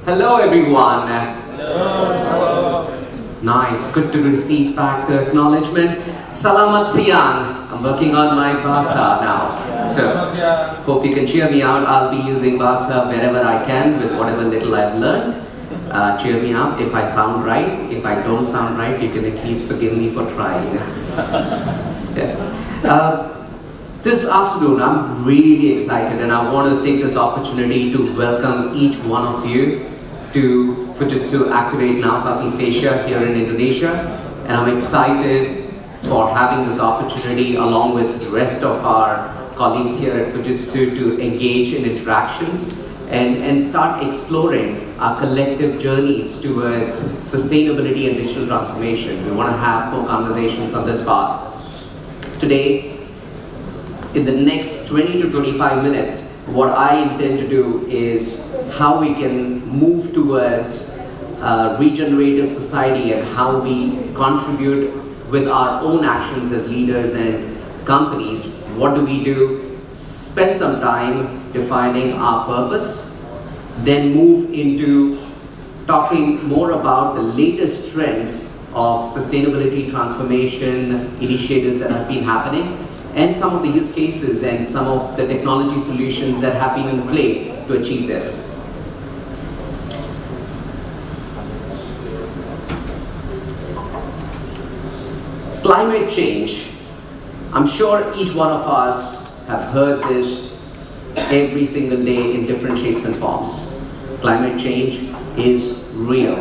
Hello everyone. Hello. Nice, good to receive back the acknowledgement. Salamat siang. I'm working on my bahasa now. So, hope you can cheer me out. I'll be using bahasa wherever I can with whatever little I've learned. Cheer me up if I sound right. If I don't sound right, you can at least forgive me for trying. Yeah. This afternoon, I'm really excited and I want to take this opportunity to welcome each one of you to Fujitsu Activate Now Southeast Asia here in Indonesia. And I'm excited for having this opportunity along with the rest of our colleagues here at Fujitsu to engage in interactions and start exploring our collective journeys towards sustainability and digital transformation. We want to have more conversations on this path. Today, in the next 20 to 25 minutes, what I intend to do is how we can move towards a regenerative society and how we contribute with our own actions as leaders and companies. What do we do? Spend some time defining our purpose, then move into talking more about the latest trends of sustainability transformation initiatives that have been happening, and some of the use cases and some of the technology solutions that have been in play to achieve this. Climate change. I'm sure each one of us have heard this every single day in different shapes and forms. Climate change is real.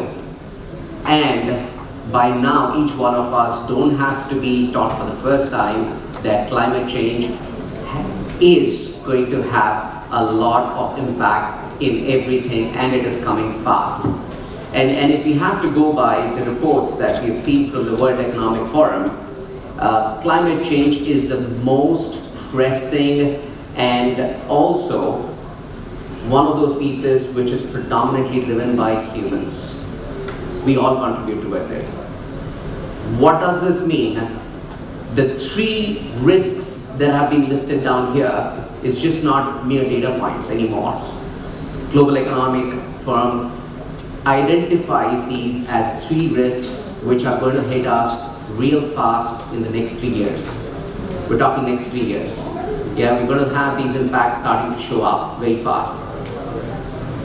And by now, each one of us don't have to be taught for the first time that climate change is going to have a lot of impact in everything, and it is coming fast. And if we have to go by the reports that we've seen from the World Economic Forum, climate change is the most pressing and also one of those pieces which is predominantly driven by humans. We all contribute towards it. What does this mean? The three risks that have been listed down here is just not mere data points anymore. Global Economic Forum identifies these as three risks which are going to hit us real fast in the next 3 years. We're talking next 3 years. Yeah, we're going to have these impacts starting to show up very fast.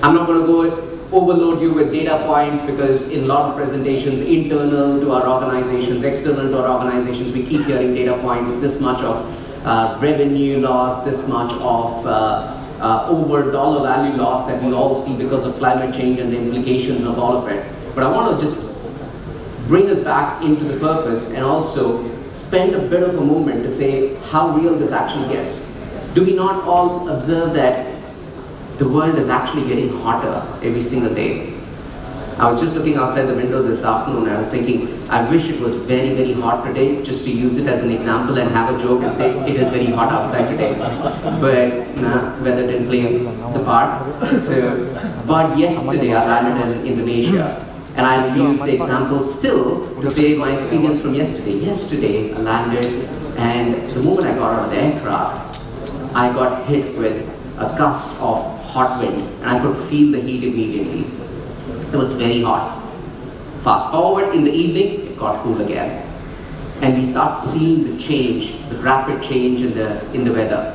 I'm not going to go overload you with data points because in a lot of presentations internal to our organizations, external to our organizations, we keep hearing data points, this much of revenue loss, this much of over dollar value loss that we all see because of climate change and the implications of all of it. But I want to just bring us back into the purpose and also spend a bit of a moment to say how real this actually gets. Do we not all observe that the world is actually getting hotter every single day? I was just looking outside the window this afternoon and I was thinking, I wish it was very, very hot today, just to use it as an example and have a joke and say, it is very hot outside today. But nah, weather didn't play the part. But yesterday I landed in Indonesia. And I'll use the example still to say my experience from yesterday. Yesterday I landed and the moment I got out of the aircraft, I got hit with a gust of hot wind and I could feel the heat immediately. It was very hot. Fast forward in the evening, it got cool again. And we start seeing the change, the rapid change in the weather.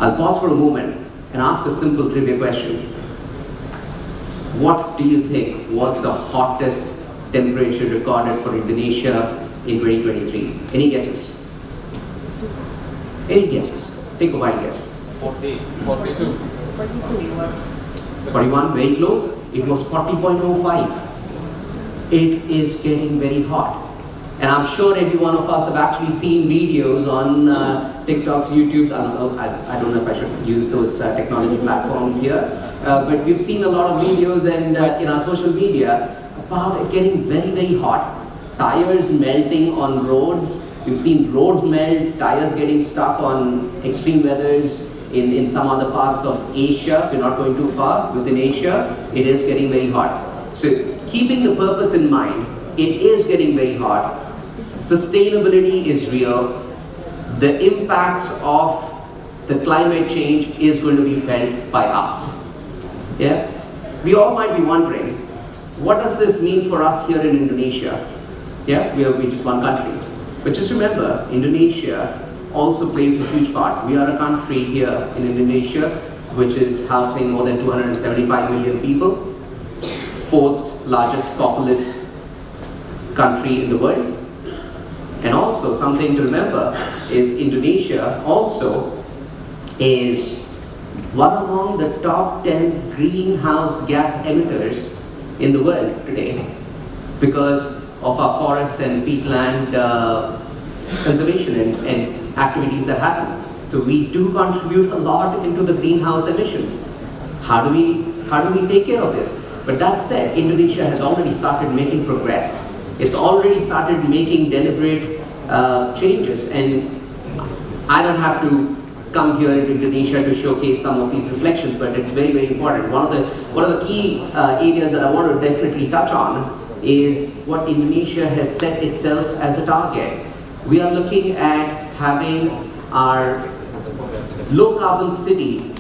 I'll pause for a moment and ask a simple trivia question. What do you think was the hottest temperature recorded for Indonesia in 2023? Any guesses? Any guesses? Take a wild guess. 40, 42. 41, very close. It was 40.05. It is getting very hot. And I'm sure every one of us have actually seen videos on TikToks, YouTubes. I don't know if I should use those technology platforms here. But we've seen a lot of videos and in our social media about it getting very, very hot. Tires melting on roads. We've seen roads melt, tires getting stuck on extreme weathers in some other parts of Asia. We're not going too far. Within Asia, it is getting very hot. So keeping the purpose in mind, it is getting very hot. Sustainability is real. The impacts of the climate change is going to be felt by us. Yeah? We all might be wondering, what does this mean for us here in Indonesia? Yeah, we're just one country. But just remember, Indonesia also plays a huge part. We are a country here in Indonesia which is housing more than 275 million people, fourth largest populous country in the world. And also something to remember is Indonesia also is one among the top 10 greenhouse gas emitters in the world today because of our forest and peatland conservation and activities that happen. So we do contribute a lot into the greenhouse emissions. How do we take care of this? But that said, Indonesia has already started making progress. It's already started making deliberate changes, and I don't have to come here in Indonesia to showcase some of these reflections, but it's very, very important. One of the key areas that I want to definitely touch on is what Indonesia has set itself as a target. We are looking at having our low carbon city,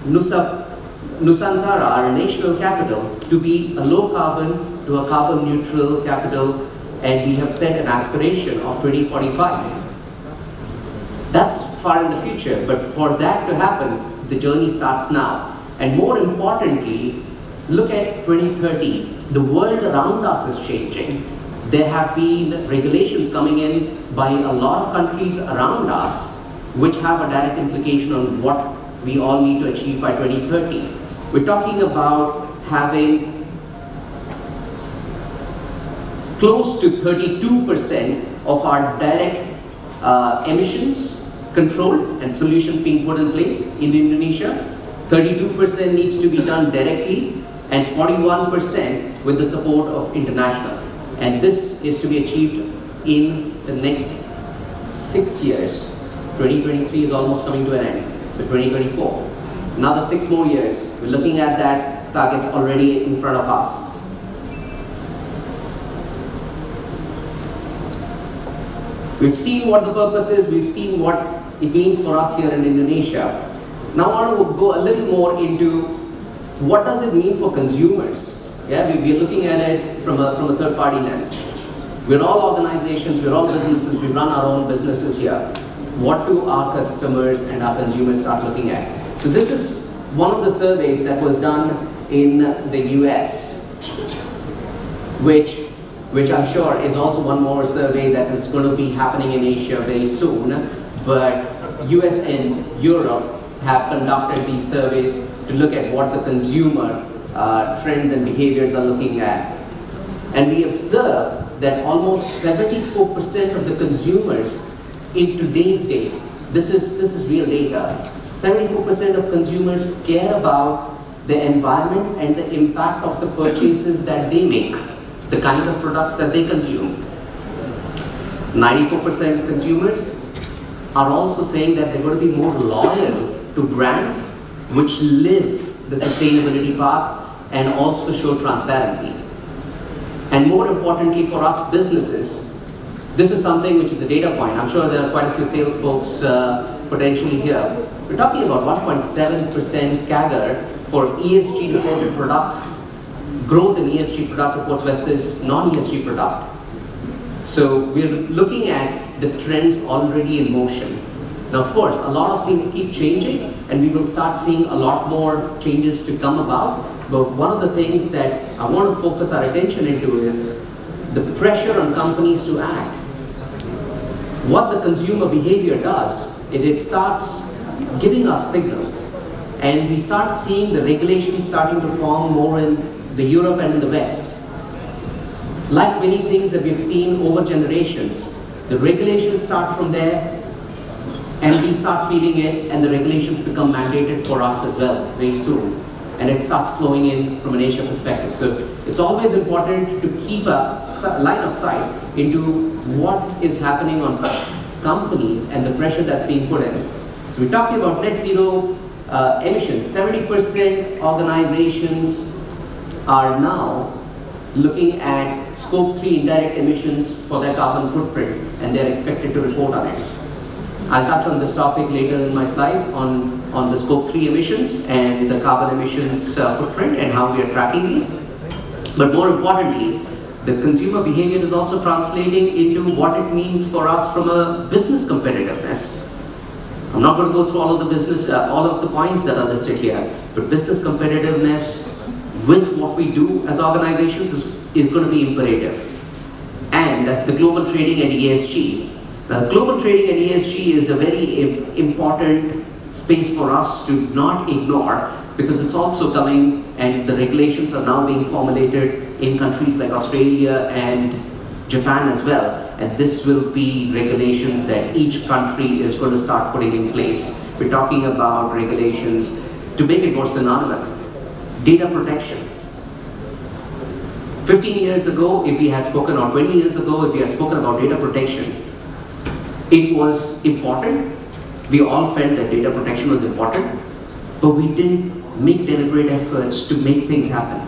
Nusantara, our national capital, to be a low carbon to a carbon neutral capital, and we have set an aspiration of 2045. That's far in the future, but for that to happen, the journey starts now. And more importantly, look at 2030. The world around us is changing. There have been regulations coming in by a lot of countries around us which have a direct implication on what we all need to achieve by 2030. We're talking about having close to 32% of our direct emissions controlled and solutions being put in place in Indonesia. 32% needs to be done directly and 41% with the support of international. And this is to be achieved in the next 6 years. 2023 is almost coming to an end, so 2024. Another 6 more years. We're looking at that target already in front of us. We've seen what the purpose is, we've seen what it means for us here in Indonesia. Now I want to go a little more into what does it mean for consumers. Yeah, we're looking at it from a third-party lens. We're all organizations, we're all businesses, we run our own businesses here. What do our customers and our consumers start looking at? So this is one of the surveys that was done in the US, which I'm sure is also one more survey that is going to be happening in Asia very soon. But US and Europe have conducted these surveys to look at what the consumer trends and behaviors are looking at. And we observe that almost 74% of the consumers in today's date, this is real data, 74% of consumers care about the environment and the impact of the purchases that they make, the kind of products that they consume. 94% of consumers are also saying that they're going to be more loyal to brands which live the sustainability path and also show transparency. And more importantly for us businesses, this is something which is a data point. I'm sure there are quite a few sales folks potentially here. We're talking about 1.7% CAGR for ESG reported products, growth in ESG product reports versus non-ESG product. So we're looking at the trends already in motion. Now of course, a lot of things keep changing and we will start seeing a lot more changes to come about. But one of the things that I want to focus our attention into is the pressure on companies to act. What the consumer behavior does, it starts giving us signals. And we start seeing the regulations starting to form more in the Europe and in the West. Like many things that we've seen over generations, the regulations start from there and we start feeling it and the regulations become mandated for us as well very soon. And it starts flowing in from an Asia perspective. So it's always important to keep a line of sight into what is happening on companies and the pressure that's being put in. So we're talking about net zero emissions. 70% organizations are now looking at scope 3 indirect emissions for their carbon footprint and they're expected to report on it. I'll touch on this topic later in my slides on the scope 3 emissions and the carbon emissions footprint and how we are tracking these. But more importantly, the consumer behavior is also translating into what it means for us from a business competitiveness. I'm not going to go through all of the points that are listed here, but business competitiveness with what we do as organizations is going to be imperative. And the global trading and ESG. Now, global trading and ESG is a very important space for us to not ignore, because it's also coming, and the regulations are now being formulated in countries like Australia and Japan as well. And this will be regulations that each country is going to start putting in place. We're talking about regulations, to make it more synonymous, data protection. 15 years ago, if we had spoken, or 20 years ago, if we had spoken about data protection, it was important. We all felt that data protection was important, but we didn't make deliberate efforts to make things happen.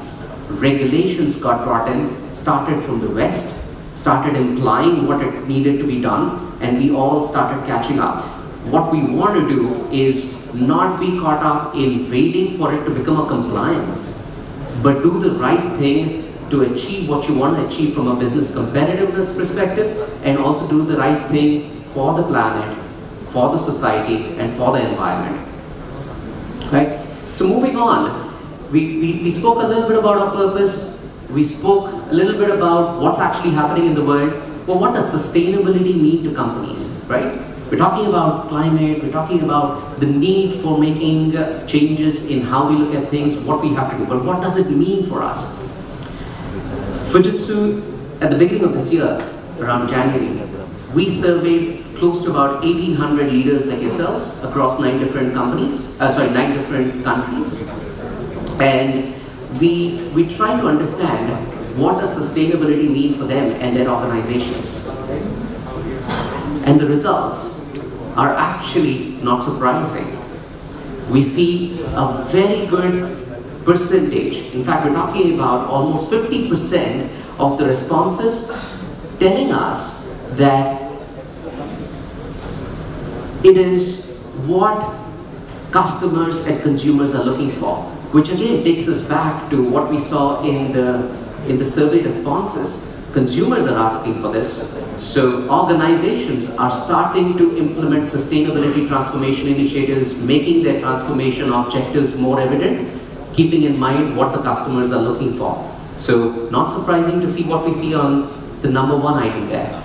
Regulations got brought in, started from the West, started implying what it needed to be done, and we all started catching up. What we want to do is not be caught up in waiting for it to become a compliance, but do the right thing to achieve what you want to achieve from a business competitiveness perspective, and also do the right thing for the planet, for the society, and for the environment. Right? So moving on, we spoke a little bit about our purpose. We spoke a little bit about what's actually happening in the world. Well, what does sustainability mean to companies, right? We're talking about climate, we're talking about the need for making changes in how we look at things, what we have to do, but what does it mean for us? Fujitsu, at the beginning of this year, around January, we surveyed close to about 1,800 leaders like yourselves across 9 different countries. And we try to understand what does sustainability mean for them and their organizations. And the results are actually not surprising. We see a very good percentage. In fact, we're talking about almost 50% of the responses telling us that it is what customers and consumers are looking for, which again takes us back to what we saw in the survey responses. Consumers are asking for this, so organizations are starting to implement sustainability transformation initiatives, making their transformation objectives more evident, keeping in mind what the customers are looking for. So not surprising to see what we see on the #1 item there.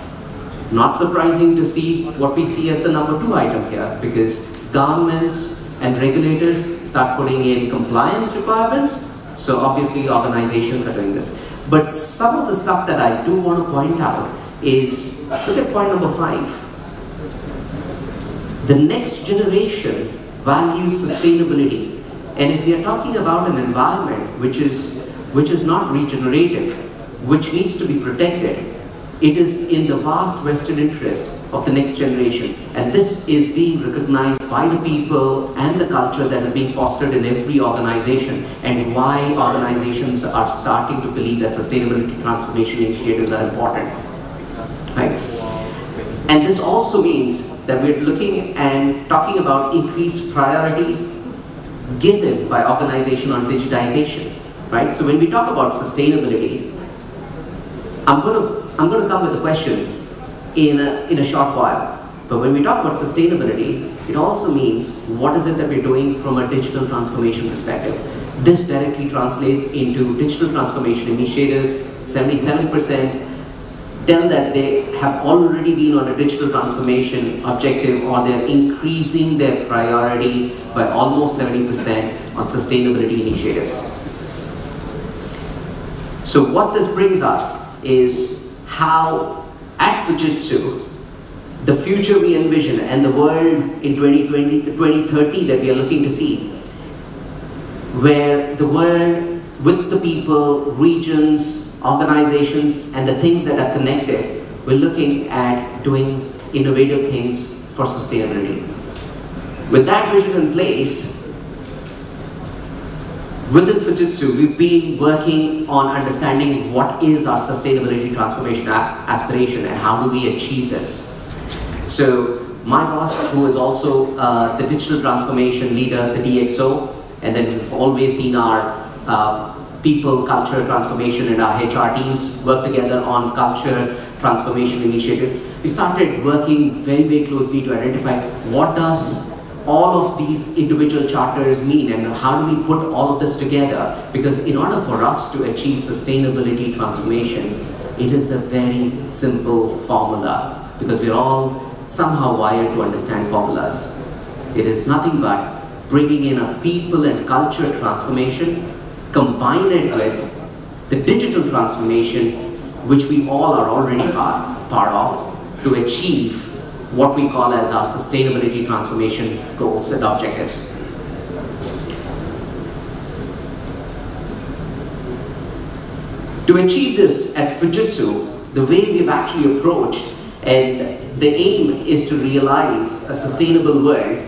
Not surprising to see what we see as the #2 item here, because governments and regulators start putting in compliance requirements, so obviously organizations are doing this. But some of the stuff that I do want to point out is, look at point #5. The next generation values sustainability. And if we are talking about an environment which is not regenerative, which needs to be protected, it is in the vast vested interest of the next generation. And this is being recognized by the people and the culture that is being fostered in every organization, and why organizations are starting to believe that sustainability transformation initiatives are important. Right? And this also means that we're looking and talking about increased priority given by organization on digitization. Right? So when we talk about sustainability, I'm going to come with a question in a short while. But when we talk about sustainability, it also means what is it that we're doing from a digital transformation perspective. This directly translates into digital transformation initiatives. 77% tell that they have already been on a digital transformation objective, or they're increasing their priority by almost 70% on sustainability initiatives. So what this brings us is how at Fujitsu, the future we envision and the world in 2030 that we are looking to see, where the world with the people, regions, organizations, and the things that are connected, we're looking at doing innovative things for sustainability. With that vision in place, within Fujitsu, we've been working on understanding what is our sustainability transformation aspiration and how do we achieve this. So my boss, who is also the digital transformation leader, the DXO, and then we've always seen our people, culture transformation and our HR teams work together on culture transformation initiatives. We started working very, very closely to identify what does all of these individual charters mean and how do we put all of this together, because in order for us to achieve sustainability transformation, it is a very simple formula, because we're all somehow wired to understand formulas. It is nothing but bringing in a people and culture transformation, combine it with the digital transformation, which we all are already part of, to achieve what we call as our sustainability transformation goals and objectives. To achieve this at Fujitsu, the way we've actually approached, and the aim is to realize a sustainable world,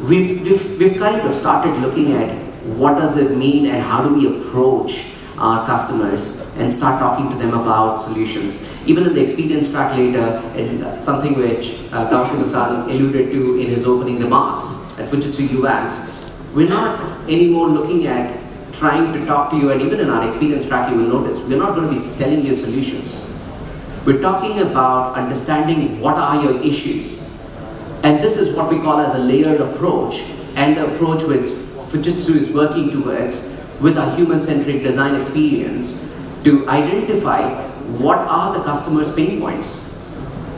we've kind of started looking at what does it mean and how do we approach our customers and start talking to them about solutions. Even in the experience track later, and something which Kaushik-san alluded to in his opening remarks at Fujitsu Uvance, we're not anymore looking at trying to talk to you, and even in our experience track you will notice, we're not going to be selling you solutions. We're talking about understanding what are your issues. And this is what we call as a layered approach, and the approach which Fujitsu is working towards with our human-centric design experience to identify what are the customer's pain points.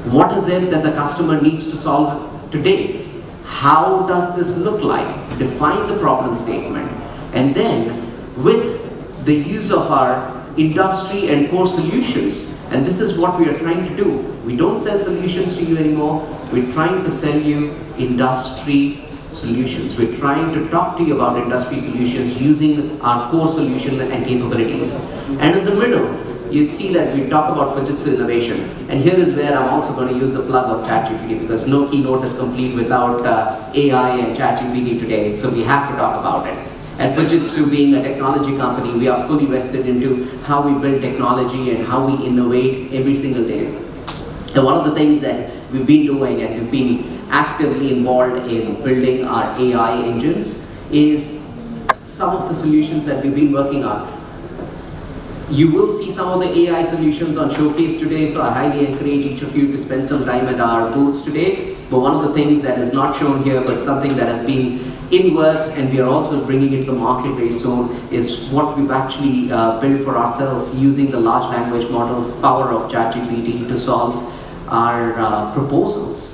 What is it that the customer needs to solve today? How does this look like? Define the problem statement. And then with the use of our industry and core solutions, and this is what we are trying to do. We don't sell solutions to you anymore. We're trying to sell you industry solutions. We're trying to talk to you about industry solutions using our core solution and capabilities. And in the middle, you'd see that we talk about Fujitsu innovation. And here is where I'm also going to use the plug of ChatGPT, because no keynote is complete without AI and ChatGPT today, so we have to talk about it. At Fujitsu, being a technology company, we are fully vested into how we build technology and how we innovate every single day. And one of the things that we've been doing, and we've been actively involved in building our AI engines, is some of the solutions that we've been working on. You will see some of the AI solutions on Showcase today, so I highly encourage each of you to spend some time at our booths today. But one of the things that is not shown here, but something that has been in works and we are also bringing it to the market very soon, is what we've actually built for ourselves using the large language model's power of ChatGPT to solve our proposals.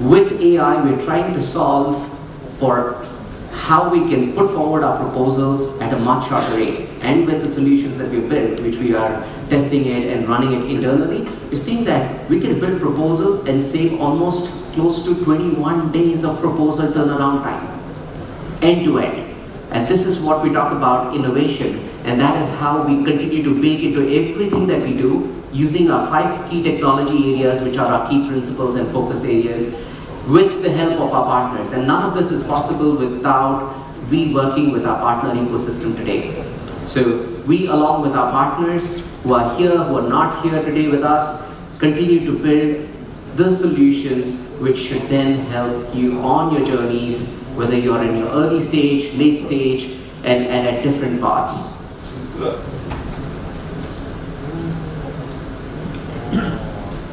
With AI, we're trying to solve for how we can put forward our proposals at a much shorter rate. And with the solutions that we've built, which we are testing it and running it internally, we're seeing that we can build proposals and save almost close to 21 days of proposal turnaround time, end to end. And this is what we talk about innovation. And that is how we continue to bake into everything that we do, using our 5 key technology areas, which are our key principles and focus areas, with the help of our partners. And none of this is possible without we working with our partner ecosystem today. So we, along with our partners who are here, who are not here today with us, continue to build the solutions which should then help you on your journeys, whether you're in your early stage, late stage, and at different parts.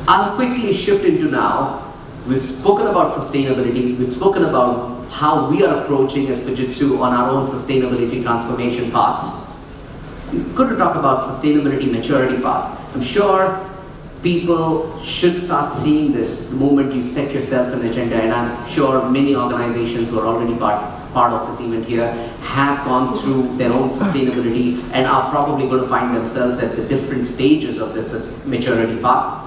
I'll quickly shift into now. We've spoken about sustainability. We've spoken about how we are approaching as Fujitsu on our own sustainability transformation paths. Good to talk about sustainability maturity path. I'm sure people should start seeing this the moment you set yourself an agenda, and I'm sure many organizations who are already part of this event here have gone through their own sustainability and are probably going to find themselves at the different stages of this maturity path.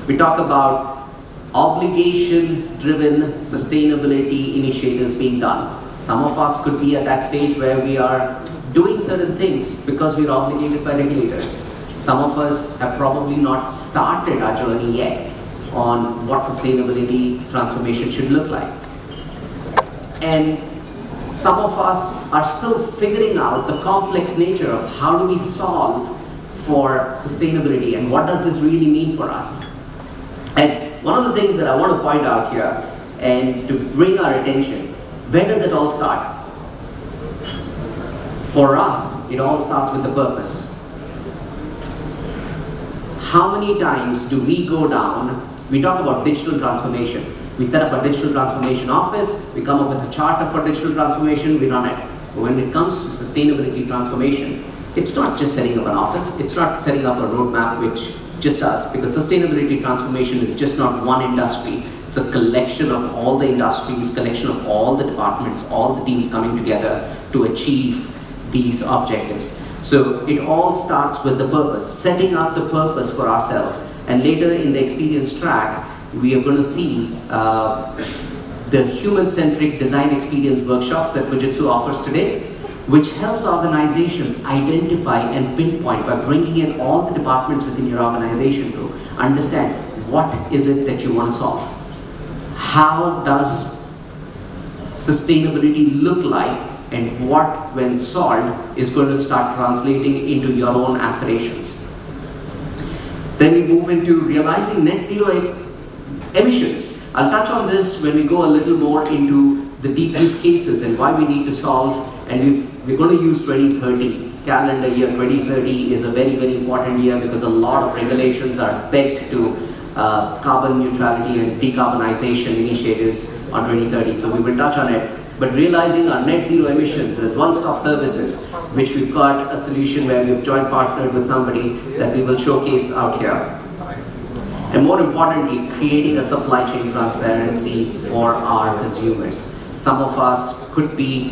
We talk about obligation-driven sustainability initiatives being done. Some of us could be at that stage where we are doing certain things because we're obligated by regulators. Some of us have probably not started our journey yet on what sustainability transformation should look like. And some of us are still figuring out the complex nature of how do we solve for sustainability and what does this really mean for us. And one of the things that I want to point out here and to bring our attention, where does it all start? For us, it all starts with the purpose. How many times do we go down, we talk about digital transformation. We set up a digital transformation office, we come up with a charter for digital transformation, we run it. But when it comes to sustainability transformation, it's not just setting up an office, it's not setting up a roadmap which just us, because sustainability transformation is just not one industry. It's a collection of all the industries, collection of all the departments, all the teams coming together to achieve these objectives. So it all starts with the purpose, setting up the purpose for ourselves. And later in the experience track, we are going to see the human-centric design experience workshops that Fujitsu offers today, which helps organizations identify and pinpoint by bringing in all the departments within your organization to understand what is it that you want to solve. How does sustainability look like, and what, when solved, is going to start translating into your own aspirations. Then we move into realizing net zero emissions. I'll touch on this when we go a little more into the deep use cases and why we need to solve, and we're going to use 2030. Calendar year 2030 is a very, very important year because a lot of regulations are pegged to carbon neutrality and decarbonization initiatives on 2030, so we will touch on it. But realizing our net zero emissions as one-stop services, which we've got a solution where we've joint partnered with somebody that we will showcase out here. And more importantly, creating a supply chain transparency for our consumers. Some of us could be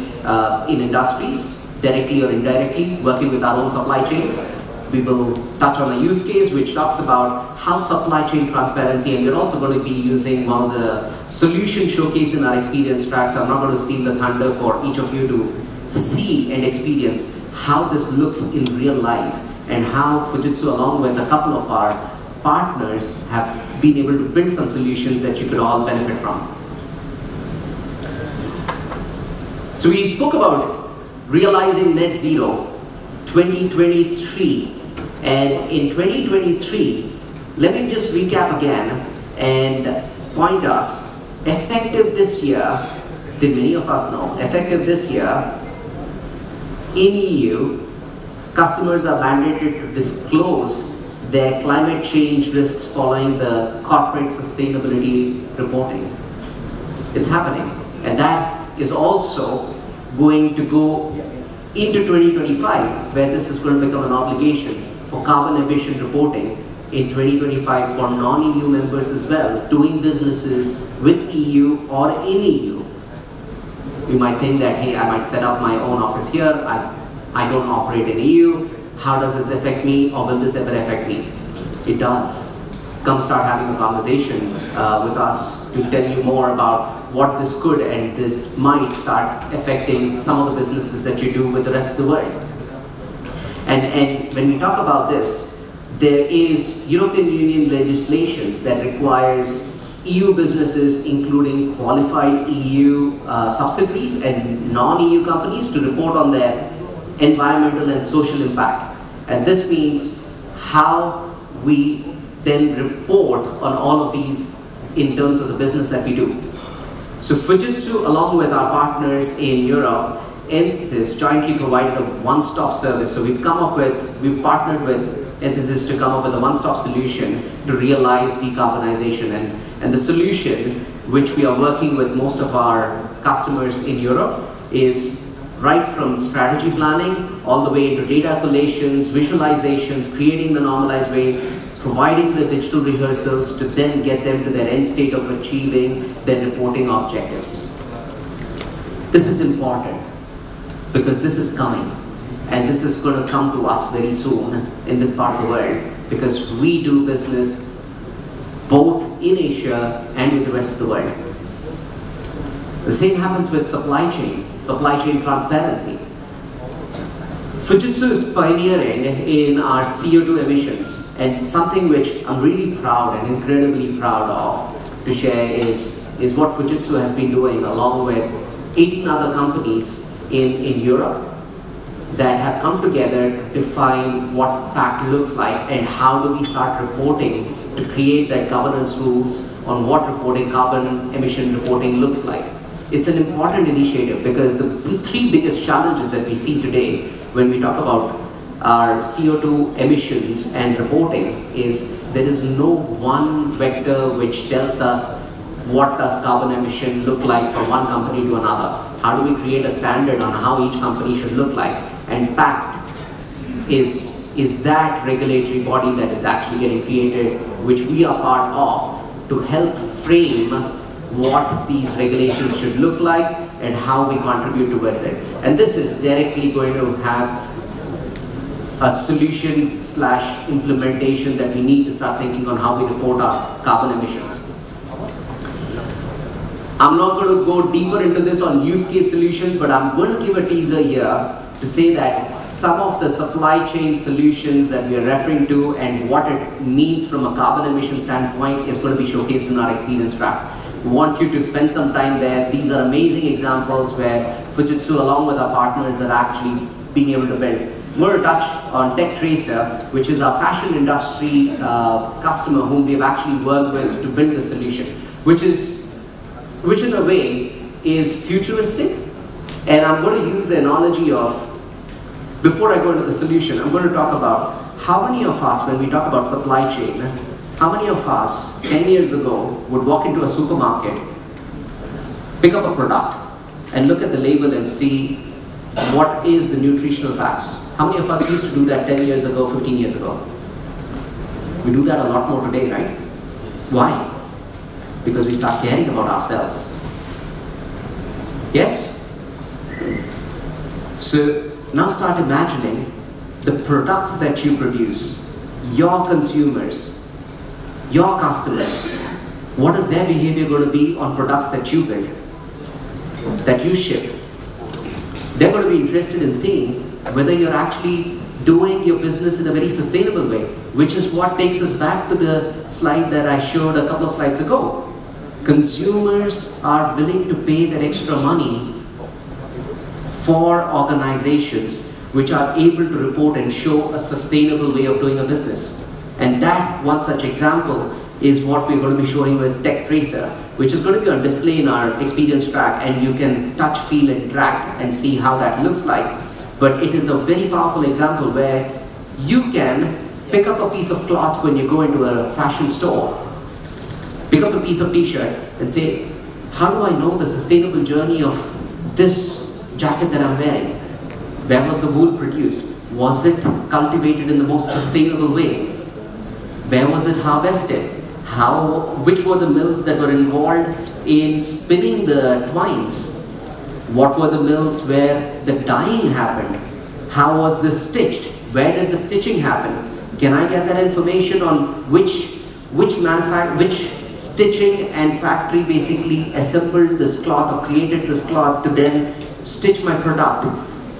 in industries, directly or indirectly, working with our own supply chains. We will touch on a use case which talks about how supply chain transparency, and we're also going to be using one of the solution showcase in our experience track, so I'm not going to steal the thunder for each of you to see and experience how this looks in real life and how Fujitsu, along with a couple of our partners, have been able to build some solutions that you could all benefit from. So we spoke about realizing net zero 2023. And in 2023, let me just recap again and point us, effective this year, that many of us know, effective this year, in EU, customers are mandated to disclose their climate change risks following the corporate sustainability reporting. It's happening, and that is also going to go into 2025, where this is going to become an obligation for carbon emission reporting in 2025 for non-EU members as well, doing businesses with EU or in EU. You might think that, hey, I might set up my own office here, I don't operate in EU, how does this affect me, or will this ever affect me? It does. Come start having a conversation with us to tell you more about what this could and this might start affecting some of the businesses that you do with the rest of the world. And when we talk about this, there is European Union legislations that requires EU businesses, including qualified EU subsidiaries and non-EU companies, to report on their environmental and social impact. And this means how we then report on all of these in terms of the business that we do. So Fujitsu, along with our partners in Europe, Ensys, jointly provided a one-stop service. So we've partnered with Ensys to come up with a one-stop solution to realize decarbonization. And the solution, which we are working with most of our customers in Europe, is right from strategy planning, all the way into data collations, visualizations, creating the normalized way, providing the digital rehearsals to then get them to their end state of achieving their reporting objectives. This is important because this is coming, and this is going to come to us very soon in this part of the world, because we do business both in Asia and with the rest of the world. The same happens with supply chain transparency. Fujitsu is pioneering in our CO2 emissions, and something which I'm really proud and incredibly proud of to share is what Fujitsu has been doing along with 18 other companies in Europe that have come together to define what PACT looks like and how do we start reporting to create that governance rules on what reporting, carbon emission reporting looks like. It's an important initiative because the three biggest challenges that we see today when we talk about our CO2 emissions and reporting is there is no one vector which tells us what does carbon emission look like from one company to another. How do we create a standard on how each company should look like? And PACT is that regulatory body that is actually getting created, which we are part of, to help frame what these regulations should look like and how we contribute towards it. And this is directly going to have a solution / implementation that we need to start thinking on how we report our carbon emissions. I'm not going to go deeper into this on use case solutions, but I'm going to give a teaser here to say that some of the supply chain solutions that we are referring to and what it means from a carbon emission standpoint is going to be showcased in our experience track. We want you to spend some time there. These are amazing examples where Fujitsu, along with our partners, are actually being able to build. I'm going to touch on Tech Tracer, which is our fashion industry customer whom we have actually worked with to build the solution, which in a way is futuristic. And I'm going to use the analogy of, before I go into the solution, I'm going to talk about how many of us, when we talk about supply chain, how many of us 10 years ago would walk into a supermarket, pick up a product, and look at the label and see what is the nutritional facts. How many of us used to do that 10 years ago, 15 years ago? We do that a lot more today, right? Why? Because we start caring about ourselves. Yes? So now start imagining the products that you produce, your consumers, your customers. What is their behavior going to be on products that you build, that you ship? They're going to be interested in seeing whether you're actually doing your business in a very sustainable way, which is what takes us back to the slide that I showed a couple of slides ago. Consumers are willing to pay that extra money for organizations which are able to report and show a sustainable way of doing a business. And that one such example is what we're going to be showing with Tech Tracer, which is going to be on display in our experience track, and you can touch, feel, and interact and see how that looks like. But it is a very powerful example where you can pick up a piece of cloth when you go into a fashion store, pick up a piece of t-shirt and say, how do I know the sustainable journey of this jacket that I'm wearing? Where was the wool produced? Was it cultivated in the most sustainable way? Where was it harvested? Which were the mills that were involved in spinning the twines? What were the mills where the dyeing happened? How was this stitched? Where did the stitching happen? Can I get that information on which stitching and factory basically assembled this cloth or created this cloth to then stitch my product?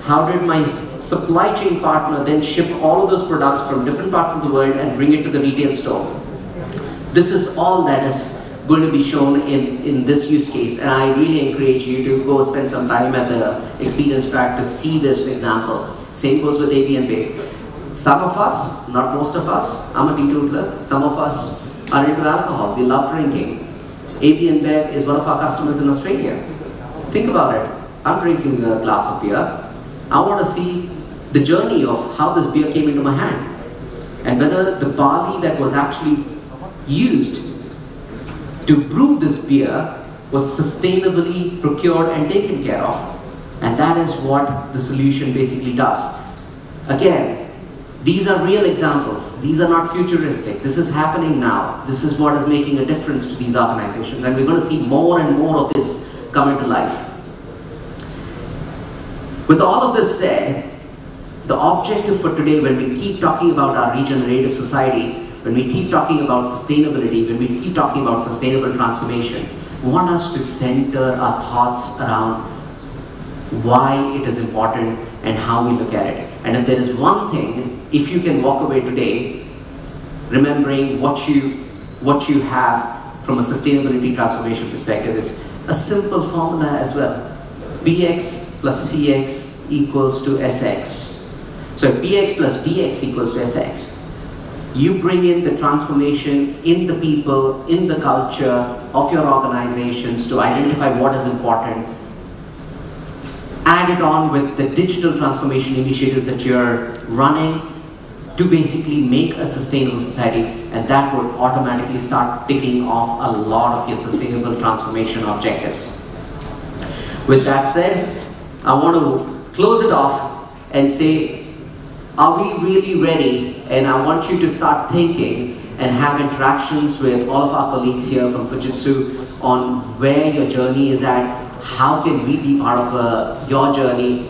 How did my supply chain partner then ship all of those products from different parts of the world and bring it to the retail store? This is all that is going to be shown in this use case, and I really encourage you to go spend some time at the experience track to see this example. Same goes with AB and BIF. Some of us, not most of us, I'm a teetotaler, some of us are into alcohol, we love drinking. AB and BIF is one of our customers in Australia. Think about it, I'm drinking a glass of beer. I want to see the journey of how this beer came into my hand and whether the barley that was actually used to brew this beer was sustainably procured and taken care of. And that is what the solution basically does. Again, these are real examples. These are not futuristic. This is happening now. This is what is making a difference to these organizations. And we're going to see more and more of this come into life. With all of this said, the objective for today, when we keep talking about our regenerative society, when we keep talking about sustainability, when we keep talking about sustainable transformation, we want us to center our thoughts around why it is important and how we look at it. And if there is one thing, if you can walk away today remembering what you have from a sustainability transformation perspective, is a simple formula as well. Bx plus Cx equals to Sx. So Bx plus Dx equals to Sx. You bring in the transformation in the people, in the culture of your organizations to identify what is important. Add it on with the digital transformation initiatives that you're running to basically make a sustainable society, and that would automatically start ticking off a lot of your sustainable transformation objectives. With that said, I want to close it off and say, are we really ready? And I want you to start thinking and have interactions with all of our colleagues here from Fujitsu on where your journey is at, how can we be part of your journey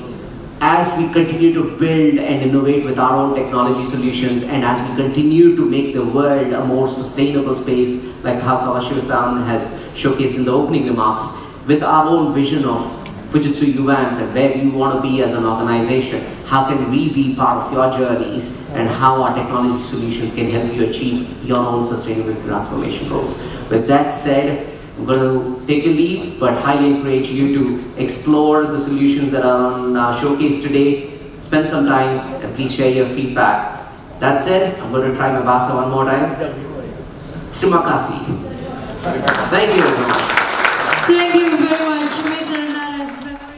as we continue to build and innovate with our own technology solutions, and as we continue to make the world a more sustainable space, like how Kawashima-san has showcased in the opening remarks, with our own vision of Fujitsu Uvance and where we want to be as an organization. How can we be part of your journeys, and how our technology solutions can help you achieve your own sustainable transformation goals. With that said, I'm going to take a leave, but highly encourage you to explore the solutions that are on showcase today. Spend some time and please share your feedback. That said, I'm going to try my basa one more time. Terima kasih. Thank you very much. Thank you very much, Mr. Naresh Vemuri.